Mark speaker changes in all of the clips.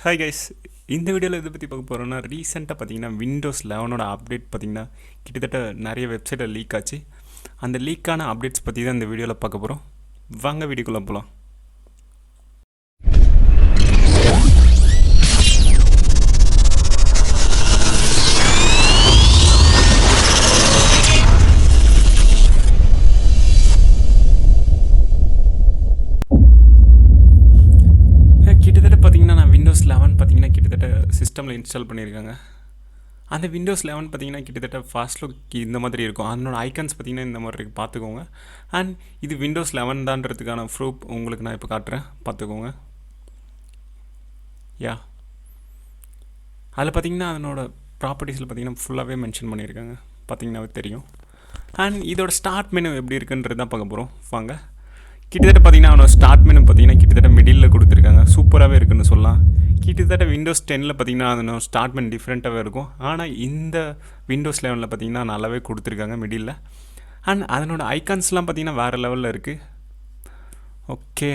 Speaker 1: Hi guys, இந்த வீடியோவில் எதை பற்றி பார்க்க போகிறோன்னா ரீசெண்டாக பார்த்தீங்கன்னா விண்டோஸ் 11ஓட அப்டேட் பார்த்தீங்கன்னா கிட்டத்தட்ட நிறைய வெப்சைட்டில் லீக் ஆச்சு. அந்த லீக்கான அப்டேட்ஸ் பற்றி தான் இந்த வீடியோவில் பார்க்க போகிறோம். வாங்க வீடியோக்குள்ளே போகலாம். கிட்டத்தட்ட பார்த்தீங்கன்னா நான் விண்டோஸ் 11 பார்த்தீங்கன்னா கிட்டத்தட்ட சிஸ்டமில் இன்ஸ்டால் பண்ணியிருக்காங்க. அந்த விண்டோஸ் 11 பார்த்தீங்கன்னா கிட்டத்தட்ட ஃபாஸ்ட் லுக் இந்த மாதிரி இருக்கும். அதனோட ஐக்கான்ஸ் பார்த்தீங்கன்னா இந்த மாதிரி இருக்குது, பார்த்துக்கோங்க. அண்ட் இது விண்டோஸ் 11 தான்றதுக்கான ப்ரூஃப் உங்களுக்கு நான் இப்போ காட்டுறேன், பார்த்துக்கோங்க. யா, அதில் பார்த்தீங்கன்னா அதனோட ப்ராப்பர்ட்டிஸில் பார்த்தீங்கன்னா ஃபுல்லாகவே மென்ஷன் பண்ணியிருக்காங்க, பார்த்தீங்கன்னாவே தெரியும். அண்ட் இதோட ஸ்டார்ட் மெனு எப்படி இருக்குன்றது தான் பார்க்க போகிறோம். வாங்க. கிட்டத்தட்ட பார்த்தீங்கன்னா அவனோட ஸ்டார்ட் மெனு பார்த்தீங்கன்னா கிட்டத்தட்ட மிடில் கொடுத்துருக்காங்க, சூப்பராகவே இருக்குன்னு சொல்லலாம். கிட்டத்தட்ட விண்டோஸ் 10 பார்த்தீங்கன்னா அதனோட ஸ்டார்ட் மெனு டிஃப்ரெண்ட்டாகவே இருக்கும். ஆனால் இந்த விண்டோஸ் 11 பார்த்தீங்கன்னா நல்லாவே கொடுத்துருக்காங்க மிடில். அண்ட் அதனோட ஐக்கான்ஸ்லாம் பார்த்தீங்கன்னா வேறு லெவலில் இருக்குது. ஓகே,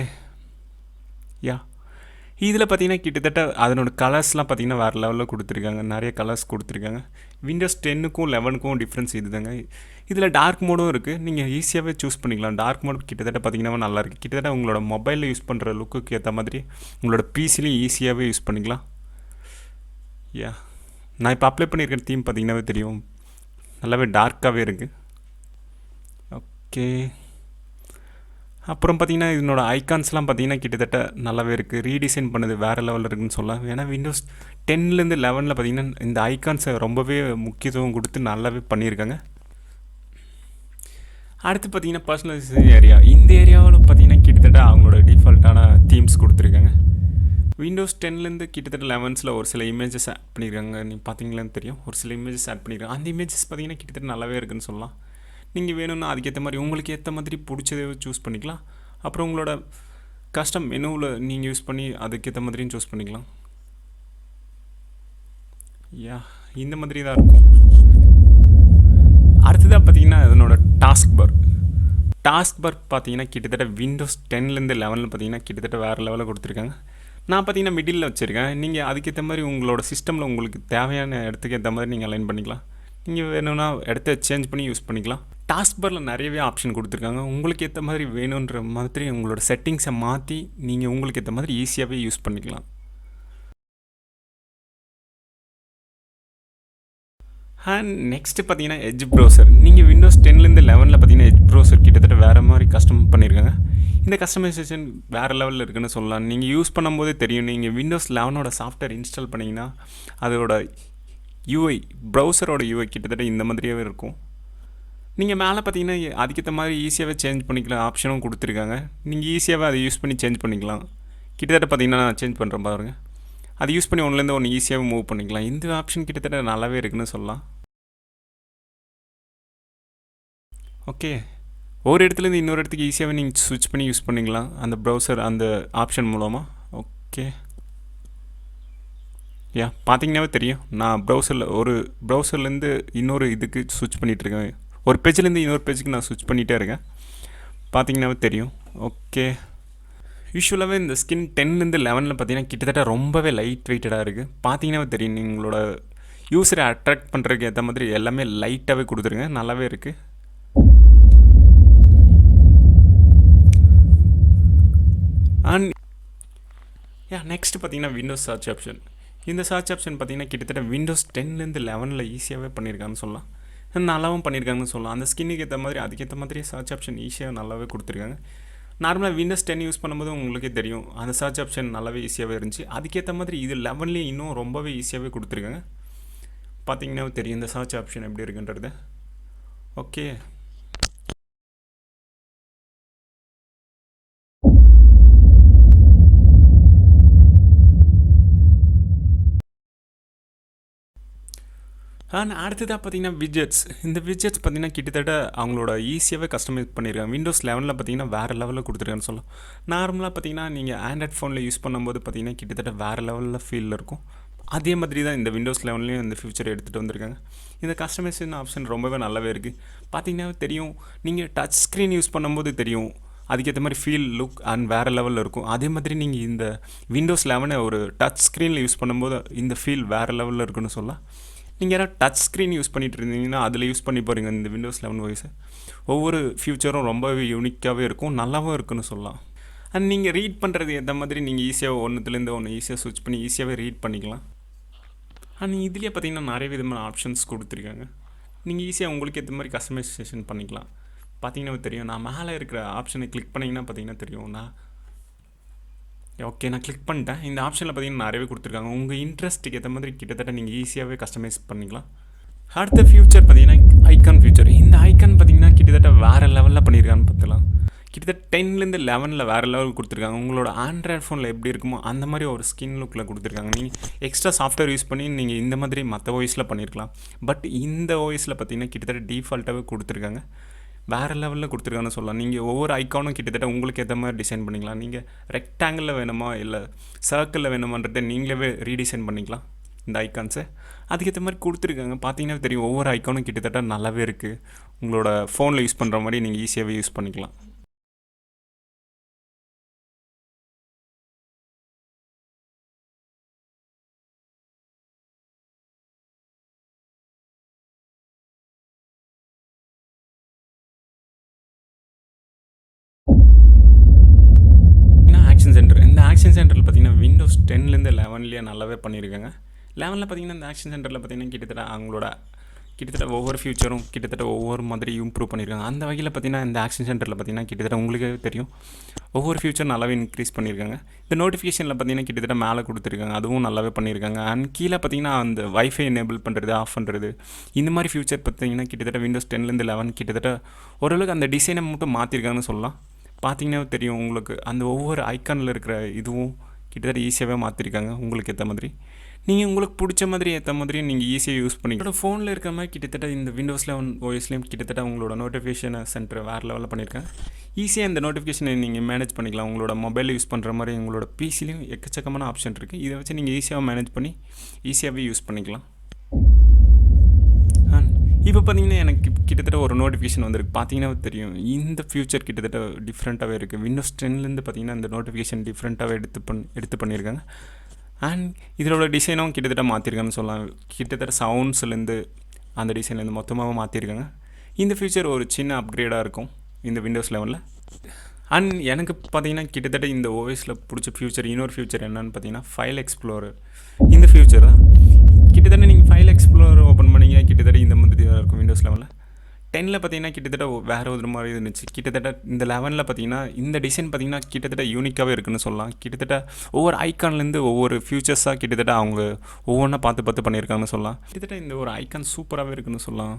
Speaker 1: யா, இதில் பார்த்தீங்கன்னா கிட்டத்தட்ட அதனோட கலர்ஸ்லாம் பார்த்தீங்கன்னா வேறு லெவலில் கொடுத்துருக்காங்க, நிறைய கலர்ஸ் கொடுத்துருக்காங்க. விண்டோஸ் 10க்கும் 11க்கும் டிஃப்ரென்ஸ் இது தாங்க. இதில் டார்க் மோடும் இருக்குது, நீங்கள் ஈஸியாகவே சூஸ் பண்ணிக்கலாம். டார்க் மோட் கிட்டத்தட்ட பார்த்தீங்கன்னா நல்லாயிருக்கு. கிட்டத்தட்ட உங்களோட மொபைலில் யூஸ் பண்ணுற லுக்குக்கு ஏற்ற மாதிரி உங்களோட பிசிலையும் ஈஸியாகவே யூஸ் பண்ணிக்கலாம். யா, நான் இப்போ அப்ளை பண்ணியிருக்கிற தீம் பார்த்தீங்கன்னாவே தெரியும், நல்லாவே டார்க்காகவே இருக்குது. ஓகே, அப்புறம் பார்த்தீங்கன்னா இதனோட ஐக்கான்ஸ்லாம் பார்த்தீங்கன்னா கிட்டத்தட்ட நல்லாவே இருக்குது. ரீடிசைன் பண்ணது வேறு லெவலில் இருக்குதுன்னு சொல்லலாம். ஏன்னா விண்டோஸ் 10லேருந்து 11 பார்த்தீங்கன்னா இந்த ஐக்கான்ஸை ரொம்பவே முக்கியத்துவம் கொடுத்து நல்லாவே பண்ணியிருக்காங்க. அடுத்து பார்த்தீங்கன்னா பர்சனலைசேஷன் ஏரியா. இந்த ஏரியாவில் பார்த்தீங்கன்னா கிட்டத்தட்ட அவங்களோட டிஃபால்ட்டான தீம்ஸ் கொடுத்துருக்காங்க. விண்டோஸ் 10லேருந்து கிட்டத்தட்ட 11ல் ஒரு சில இமேஜஸ் ஆட் பண்ணியிருக்காங்க. நீங்கள் பார்த்தீங்களான்னு தெரியும், ஒரு சில இமேஜஸ் ஆட் பண்ணியிருக்காங்க. அந்த இமேஜஸ் பார்த்தீங்கன்னா கிட்டத்தட்ட நல்லாவே இருக்குதுன்னு சொல்லலாம். நீங்கள் வேணும்னா அதுக்கேற்ற மாதிரி உங்களுக்கு ஏற்ற மாதிரி பிடிச்சதே சூஸ் பண்ணிக்கலாம். அப்புறம் உங்களோட கஸ்டம் மெனுவில் நீங்கள் யூஸ் பண்ணி அதுக்கேற்ற மாதிரியும் சூஸ் பண்ணிக்கலாம். யா, இந்த மாதிரி தான் இருக்கும். அடுத்ததாக பார்த்தீங்கன்னா அதனோட டாஸ்க்பார் பார்த்தீங்கன்னா கிட்டத்தட்ட விண்டோஸ் 10லேருந்து 11 பார்த்தீங்கன்னா கிட்டத்தட்ட வேறு லெவலில் கொடுத்துருக்காங்க. நான் பார்த்தீங்கன்னா மிடில் வச்சுருக்கேன். நீங்கள் அதுக்கேற்ற மாதிரி உங்களோட சிஸ்டமில் உங்களுக்கு தேவையான இடத்துக்கு ஏற்ற மாதிரி நீங்கள் அலைன் பண்ணிக்கலாம். நீங்கள் வேணும்னா இடத்த சேஞ்ச் பண்ணி யூஸ் பண்ணிக்கலாம். டாஸ்க்பாரில் நிறையவே ஆப்ஷன் கொடுத்துருக்காங்க. உங்களுக்கு ஏற்ற மாதிரி வேணுன்ற மாதிரி உங்களோட செட்டிங்ஸை மாற்றி நீங்கள் உங்களுக்கு ஏற்ற மாதிரி ஈஸியாகவே யூஸ் பண்ணிக்கலாம். அண்ட் நெக்ஸ்ட்டு பார்த்தீங்கன்னா எட்ஜ் ப்ரௌசர். நீங்கள் விண்டோஸ் 10லேருந்து 11 பார்த்தீங்கன்னா எட்ஜ் ப்ரௌசர் கிட்டத்தட்ட வேறு மாதிரி கஸ்டம் பண்ணியிருக்காங்க. இந்த கஸ்டமைசேஷன் வேறு லெவலில் இருக்குதுன்னு சொல்லலாம். நீங்கள் யூஸ் பண்ணும்போதே தெரியும். நீங்கள் விண்டோஸ் 11ஓட சாஃப்ட்வேர் இன்ஸ்டால் பண்ணிங்கன்னா அதோட யூஐ, ப்ரௌசரோட யூஐ கிட்டத்தட்ட இந்த மாதிரியாகவே இருக்கும். நீங்கள் மேலே பார்த்தீங்கன்னா அதுக்கேற்ற மாதிரி ஈஸியாகவே சேஞ்ச் பண்ணிக்கலாம் ஆப்ஷனும் கொடுத்துருக்காங்க. நீங்கள் ஈஸியாகவே அதை யூஸ் பண்ணி சேஞ்ச் பண்ணிக்கலாம். கிட்டத்தட்ட பார்த்தீங்கன்னா நான் சேஞ்ச் பண்ணுறேன் பாருங்கள். அதை யூஸ் பண்ணி ஒன்றுலேருந்து ஒன்று ஈஸியாகவே மூவ் பண்ணிக்கலாம். இந்த ஆப்ஷன் கிட்டத்தட்ட நல்லாவே இருக்குதுன்னு சொல்லலாம். ஓகே, ஒரு இடத்துலேருந்து இன்னொரு இடத்துக்கு ஈஸியாகவே நீங்கள் ஸ்விட்ச் பண்ணி யூஸ் பண்ணிக்கலாம் அந்த ப்ரௌசர் அந்த ஆப்ஷன் மூலமாக. ஓகே, யா, பார்த்தீங்கன்னாவே தெரியும். நான் ஒரு ப்ரௌசர்லேருந்து இன்னொரு இதுக்கு ஸ்விட்ச் பண்ணிகிட்ருக்கேன். ஒரு பேஜ்லேருந்து இன்னொரு பேஜுக்கு நான் ஸ்விட்ச் பண்ணிகிட்டே இருக்கேன், பார்த்தீங்கன்னாவே தெரியும். ஓகே, யூஸ்வலாகவே இந்த ஸ்கின் 10லேருந்து 11 பார்த்தீங்கன்னா கிட்டத்தட்ட ரொம்பவே லைட் வெயிட்டடாக இருக்குது. பார்த்தீங்கன்னாவே தெரியும். உங்களோட யூஸரை அட்ராக்ட் பண்ணுறதுக்கு ஏற்ற மாதிரி எல்லாமே லைட்டாகவே கொடுத்துருங்க, நல்லாவே இருக்குது. அண்ட் யா, நெக்ஸ்ட் பார்த்தீங்கன்னா விண்டோஸ் சர்ச் ஆப்ஷன். இந்த சர்ச் ஆப்ஷன் பார்த்தீங்கன்னா கிட்டத்தட்ட விண்டோஸ் 10லேருந்து 11 ஈஸியாகவே பண்ணியிருக்காங்கன்னு சொல்லலாம். நல்லாவும் பண்ணியிருக்காங்கன்னு சொல்லலாம். அந்த ஸ்கின்னுக்கு ஏற்ற மாதிரி அதுக்கேற்ற மாதிரி சர்ச் ஆப்ஷன் ஈஸியாக நல்லாவே கொடுத்துருக்காங்க. நார்மலாக விண்டோஸ் 10 யூஸ் பண்ணும்போது உங்களுக்கே தெரியும் அந்த சர்ச் ஆப்ஷன் நல்லாவே ஈஸியாகவே இருந்துச்சு. அதுக்கேற்ற மாதிரி இது 11லேயும் இன்னும் ரொம்பவே ஈஸியாகவே கொடுத்துருக்காங்க. பார்த்தீங்கன்னா தெரியும் இந்த சர்ச் ஆப்ஷன் எப்படி இருக்குன்றது. ஓகே, அடுத்ததாக பார்த்தீங்கன்னா விட்ஜெட்ஸ். இந்த விட்ஜெட்ஸ் பார்த்தீங்கன்னா கிட்டத்தட்ட அவங்களோட ஈஸியாகவே கஸ்டமைஸ் பண்ணியிருக்காங்க. விண்டோஸ் 11 பார்த்தீங்கன்னா வேறு லெவலில் கொடுத்துருக்கான்னு சொல்லலாம். நார்மலாக பார்த்தீங்கன்னா நீங்கள் ஆண்ட்ராய்ட் ஃபோனில் யூஸ் பண்ணும்போது பார்த்தீங்கன்னா கிட்டத்தட்ட வேறு லெவலில் ஃபீல் இருக்கும். அதே மாதிரி தான் இந்த விண்டோஸ் 11லேயும் இந்த ஃபியூச்சரை எடுத்துகிட்டு வந்திருக்காங்க. இந்த கஸ்டமைசேஷன் ஆப்ஷன் ரொம்பவே நல்லாவே இருக்குது. பார்த்தீங்கன்னா தெரியும், நீங்கள் டச் ஸ்க்ரீன் யூஸ் பண்ணும்போது தெரியும் அதுக்கேற்ற மாதிரி ஃபீல் லுக் அண்ட் வேறு லெவலில் இருக்கும். அதே மாதிரி நீங்கள் இந்த விண்டோஸ் 11 ஒரு டச் ஸ்க்ரீனில் யூஸ் பண்ணும்போது இந்த ஃபீல் வேறு லெவலில் இருக்குன்னு சொல்லலாம். நீங்கள் யாராவது டச் ஸ்க்ரீன் யூஸ் பண்ணிகிட்டு இருந்தீங்கன்னா அதில் யூஸ் பண்ணி போகிறீங்க இந்த விண்டோஸ் 11 வாய்ஸை. ஒவ்வொரு ஃபியூச்சரும் ரொம்பவே யூனிக்காகவே இருக்கும், நல்லாவும் இருக்குன்னு சொல்லலாம். அண்ட் நீங்கள் ரீட் பண்ணுறது எந்த மாதிரி நீங்கள் ஈஸியாக ஒன்றுத்துலேருந்து ஒன்று ஈஸியாக ஸ்விட்ச் பண்ணி ஈஸியாகவே ரீட் பண்ணிக்கலாம். அண்ட் இதுலேயே பார்த்தீங்கன்னா நிறைய விதமான ஆப்ஷன்ஸ் கொடுத்துருக்காங்க. நீங்கள் ஈஸியாக உங்களுக்கு ஏற்ற மாதிரி கஸ்டமைசேஷன் பண்ணிக்கலாம். பார்த்தீங்கன்னா தெரியும், நான் மேலே இருக்கிற ஆப்ஷனை கிளிக் பண்ணிங்கன்னா பார்த்தீங்கன்னா தெரியும். நான் கிளிக் பண்ணிட்டேன். இந்த ஆப்ஷனில் பார்த்தீங்கன்னா நிறையவே கொடுத்துருக்காங்க. உங்கள் இன்ட்ரெஸ்ட்டுக்கு ஏற்ற மாதிரி கிட்டத்தட்ட நீங்கள் ஈஸியாகவே கஸ்டமைஸ் பண்ணிக்கலாம். அடுத்த ஃபியூச்சர் பார்த்தீங்கன்னா ஐக்கான் ஃபியூச்சர். இந்த ஐக்கான் பார்த்தீங்கன்னா கிட்டத்தட்ட வேறு லெவலில் பண்ணியிருக்கான்னு பார்த்துலாம். கிட்டத்தட்ட 10லேருந்து 11 வேறு லெவல் கொடுத்துருக்காங்க. உங்களோட ஆண்ட்ராய்ட் ஃபோனில் எப்படி இருக்குமோ அந்த மாதிரி ஒரு ஸ்கின் லுக்கில் கொடுத்துருக்காங்க. நீங்கள் எக்ஸ்ட்ரா சாஃப்ட்வேர் யூஸ் பண்ணி நீங்கள் இந்த மாதிரி மற்ற ஓஎஸில் பண்ணியிருக்கலாம். பட் இந்த ஓஎஸில் பார்த்தீங்கன்னா கிட்டத்தட்ட டிஃபால்ட்டாகவே கொடுத்துருக்காங்க. வேறு லெவலில் கொடுத்துருக்காங்கன்னு சொல்லலாம். நீங்கள் ஒவ்வொரு ஐக்கானும் கிட்டத்தட்ட உங்களுக்கு ஏற்ற மாதிரி டிசைன் பண்ணிக்கலாம். நீங்கள் ரெக்டாங்கிளில் வேணுமா இல்லை சர்க்கிளில் வேணுமான்றதை நீங்களே ரீடிசைன் பண்ணிக்கலாம் இந்த ஐக்கான்ஸை. அதுக்கேற்ற மாதிரி கொடுத்துருக்காங்க. பார்த்தீங்கன்னா தெரியும், ஒவ்வொரு ஐக்கானும் கிட்டத்தட்ட நல்லாவே இருக்குது. உங்களோட ஃபோனில் யூஸ் பண்ணுற மாதிரி நீங்கள் ஈஸியாகவே யூஸ் பண்ணிக்கலாம். Action centre. இந்த ஆக்ஷன் சென்டரில் பார்த்தீங்கன்னா விண்டோஸ் 10லேருந்து 11லேயே நல்லாவே பண்ணியிருக்காங்க. 11ல் பார்த்தீங்கன்னா இந்த ஆக்ஷன் சென்டரில் பார்த்தீங்கன்னா கிட்டத்தட்ட அவங்களோட ஒவ்வொரு ஃபியூச்சரும் கிட்டத்தட்ட ஒவ்வொரு மாதிரி இம்ப்ரூவ் பண்ணியிருக்காங்க. அந்த வகையில் பார்த்தீங்கன்னா இந்த ஆக்ஷன் சென்டரில் பார்த்தீங்கன்னா கிட்டத்தட்ட உங்களுக்கே தெரியும் ஒவ்வொரு ஃபியூச்சர் நல்லாவே இன்க்ரீஸ் பண்ணியிருக்காங்க. இந்த நோட்டிஃபிகேஷனில் பார்த்தீங்கன்னா கிட்டத்தட்ட மேலே கொடுத்துருக்காங்க, அதுவும் நல்லாவே பண்ணியிருக்காங்க. அண்ட் கீழே பார்த்தீங்கன்னா அந்த வைஃபை எனேபிள் பண்ணுறது, ஆஃப் பண்ணுறது, இந்த மாதிரி ஃபியூச்சர் பார்த்தீங்கன்னா கிட்டத்தட்ட விண்டோஸ் 10லேருந்து 11 கிட்டத்தட்ட ஓரளவுக்கு அந்த டிசைனை மட்டும் மாற்றிருக்காங்கன்னு சொல்லலாம். பார்த்தீங்கன்னா தெரியும் உங்களுக்கு அந்த ஒவ்வொரு ஐக்கானில் இருக்கிற இதுவும் கிட்டத்தட்ட ஈஸியாகவே மாற்றிருக்காங்க உங்களுக்கு ஏற்ற மாதிரி. நீங்கள் உங்களுக்கு பிடிச்ச மாதிரி ஏற்ற மாதிரி நீங்கள் ஈஸியாக யூஸ் பண்ணிக்கலாம். ஃபோனில் இருக்கிற மாதிரி கிட்டத்தட்ட இந்த விண்டோஸ் 11 ஓஎஸ்லேயும் கிட்டத்தட்ட உங்களோட நோட்டிஃபிகேஷன் சென்டர் வேறு லெவலில் பண்ணியிருக்காங்க. ஈஸியாக இந்த நோட்டிஃபிகேஷனை நீங்கள் மேனேஜ் பண்ணிக்கலாம். உங்களோட மொபைல் யூஸ் பண்ணுற மாதிரி உங்களோட பிசிலையும் எக்கச்சக்கமான ஆப்ஷன் இருக்குது. இதை வச்சு நீங்கள் ஈஸியாக மேனேஜ் பண்ணி ஈஸியாகவே யூஸ் பண்ணிக்கலாம். இப்போ பார்த்தீங்கன்னா எனக்கு கிட்டத்தட்ட ஒரு நோட்டிஃபிகேஷன் வந்திருக்கு. பார்த்தீங்கன்னா தெரியும் இந்த ஃபியூச்சர் கிட்டத்தட்ட டிஃப்ரெண்ட்டாகவே இருக்குது. விண்டோஸ் 10லேருந்து பார்த்தீங்கன்னா இந்த நோட்டிஃபிகேஷன் டிஃப்ரெண்ட்டாகவே எடுத்து பண்ணியிருக்காங்க. அண்ட் இதோட டிசைனும் கிட்டத்தட்ட மாற்றிருக்காங்கன்னு சொல்லலாம். கிட்டத்தட்ட சவுண்ட்ஸ்லேருந்து அந்த டிசைன்லேருந்து மொத்தமாக மாற்றிருக்காங்க. இந்த ஃபியூச்சர் ஒரு சின்ன அப்கிரேடாக இருக்கும் இந்த விண்டோஸ் 11ல். அண்ட் எனக்கு பார்த்தீங்கன்னா கிட்டத்தட்ட இந்த ஓஎஸில் பிடிச்ச ஃபியூச்சர் இன்னொரு ஃபியூச்சர் என்னென்னு பார்த்தீங்கன்னா ஃபைல் எக்ஸ்ப்ளோரர். இந்த ஃபியூச்சர் தான் கிட்டத்தட்ட நீங்கள் ஃபைல் எக்ஸ்ப்ளோரர் ஓப்பன் பண்ணிங்கன்னா கிட்டத்தட்ட இந்த மாதிரி தான் இருக்கும் விண்டோஸ் 11ல். 10ல் பார்த்தீங்கன்னா கிட்டத்தட்ட வேறு ஒரு மாதிரி இருந்துச்சு. கிட்டத்தட்ட இந்த 11ல் பார்த்தீங்கன்னா இந்த டிசைன் பார்த்தீங்கன்னா கிட்டத்தட்ட யூனிக்காகவே இருக்குன்னு சொல்லலாம். கிட்டத்தட்ட ஒவ்வொரு ஐக்கான்லேருந்து ஒவ்வொரு ஃபியூச்சர்ஸாக கிட்டத்தட்ட அவங்க ஒவ்வொன்றா பார்த்து பண்ணியிருக்காங்கன்னு சொல்லலாம். கிட்டத்தட்ட இந்த ஒரு ஐக்கான் சூப்பராகவே இருக்குன்னு சொல்லலாம்.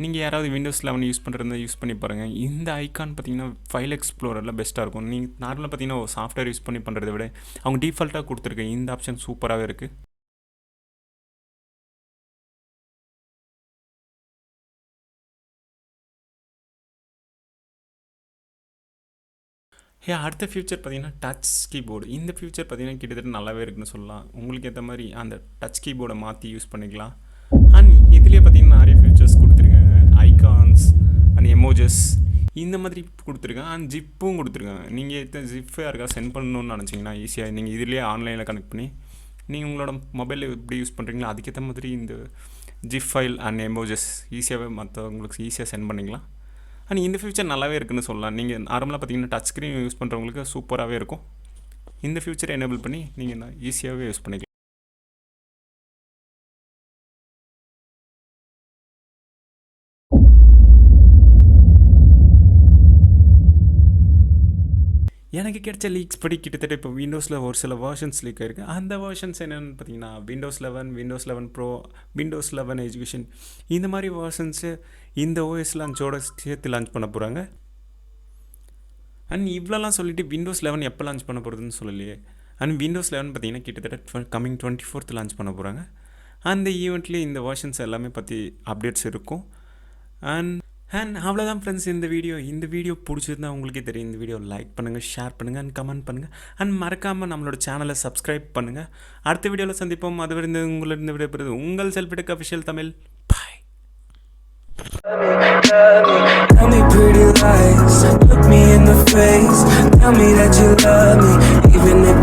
Speaker 1: நீங்கள் யாராவது விண்டோஸ் 11 யூஸ் பண்ணுறதா யூஸ் பண்ணி பாருங்கள். இந்த ஐக்கான் பார்த்தீங்கன்னா ஃபைல் எக்ஸ்ப்ளோரரில் பெஸ்ட்டாக இருக்கும். நீங்கள் நார்மலாக பார்த்தீங்கன்னா ஒரு சாஃப்ட்வேர் யூஸ் பண்ணி பண்ணுறதை விட அவங்க டிஃபால்ட்டாக கொடுத்துருக்க இந்த ஆப்ஷன் சூப்பராகவே இருக்குது. அடுத்த ஃபியூச்சர் பார்த்தீங்கன்னா டச் கீபோர்டு. இந்த ஃபியூச்சர் பார்த்தீங்கன்னா கிட்டத்தட்ட நல்லாவே இருக்குன்னு சொல்லலாம். உங்களுக்கு ஏற்ற மாதிரி அந்த டச் கீபோர்டை மாற்றி யூஸ் பண்ணிக்கலாம். அண்ட் இதுலேயே பார்த்தீங்கன்னா நிறைய ஃபியூச்சர்ஸ் கொடுத்துருக்காங்க. ஐகான்ஸ் அண்ட் எமோஜஸ் இந்த மாதிரி கொடுத்துருக்காங்க. அண்ட் ஜிப்பும் கொடுத்துருக்காங்க. நீங்கள் ஜிப் யாருக்கா சென்ட் பண்ணணும்னு நினச்சிங்கன்னா ஈஸியாக நீங்கள் இதிலே ஆன்லைனில் கனெக்ட் பண்ணி நீங்கள் உங்களோட மொபைலில் எப்படி யூஸ் பண்ணுறீங்களோ அதுக்கேற்ற மாதிரி இந்த ஜிப் ஃபைல் அண்ட் எமோஜஸ் ஈஸியாகவே மற்றவங்களுக்கு ஈஸியாக சென்ட் பண்ணிக்கலாம். அண்ட் இந்த ஃபியூச்சர் நல்லாவே இருக்குன்னு சொல்லலாம். நீங்கள் நார்மலாக பார்த்தீங்கன்னா டச் ஸ்க்ரீன் யூஸ் பண்ணுறவங்களுக்கு சூப்பராகவே இருக்கும். இந்த ஃபியூச்சரை எனேபிள் பண்ணி நீங்கள் ஈஸியாகவே யூஸ் பண்ணிக்கலாம். எனக்கு கிடைச்ச லீக்ஸ் படி கிட்டத்தட்ட இப்போ விண்டோஸில் ஒரு சில வெர்ஷன்ஸ் லீக் ஆகிருக்கு. அந்த வெர்ஷன்ஸ் என்னென்னு பார்த்தீங்கன்னா Windows 11, Windows 11 bro, Windows 11 education இந்த மாதிரி வெர்ஷன்ஸு இந்த ஓஎஸ் லான்ச்சோட சேர்த்து லான்ச் பண்ண போகிறாங்க. அண்ட் இவ்வளோலாம் சொல்லிவிட்டு விண்டோஸ் 11 எப்போ லான்ச் பண்ண போகிறதுன்னு சொல்லலையே. அண்ட் விண்டோஸ் 11 பார்த்தீங்கன்னா கிட்டத்தட்ட கம்மிங் 24th லான்ச் பண்ண போகிறாங்க. அந்த ஈவெண்ட்லேயே இந்த வெர்ஷன்ஸ் எல்லாமே பற்றி அப்டேட்ஸ் இருக்கும். அண்ட் அவ்வளோதான் ஃப்ரெண்ட்ஸ் இந்த வீடியோ பிடிச்சிருந்தா உங்களுக்கே தெரியும். இந்த வீடியோ லைக் பண்ணுங்கள், ஷேர் பண்ணுங்கள் அண்ட் கமெண்ட் பண்ணுங்கள். அண்ட் மறக்காமல் நம்மளோட சேனலை சப்ஸ்கிரைப் பண்ணுங்கள். அடுத்த வீடியோவில் சந்திப்போம். அதுவரை உங்களிருந்து விடைபெறுவது உங்கள் self tech official Tamil. Bye.
Speaker 2: love me. Tell me pretty lies, look me in the face. Tell me that you love me, even if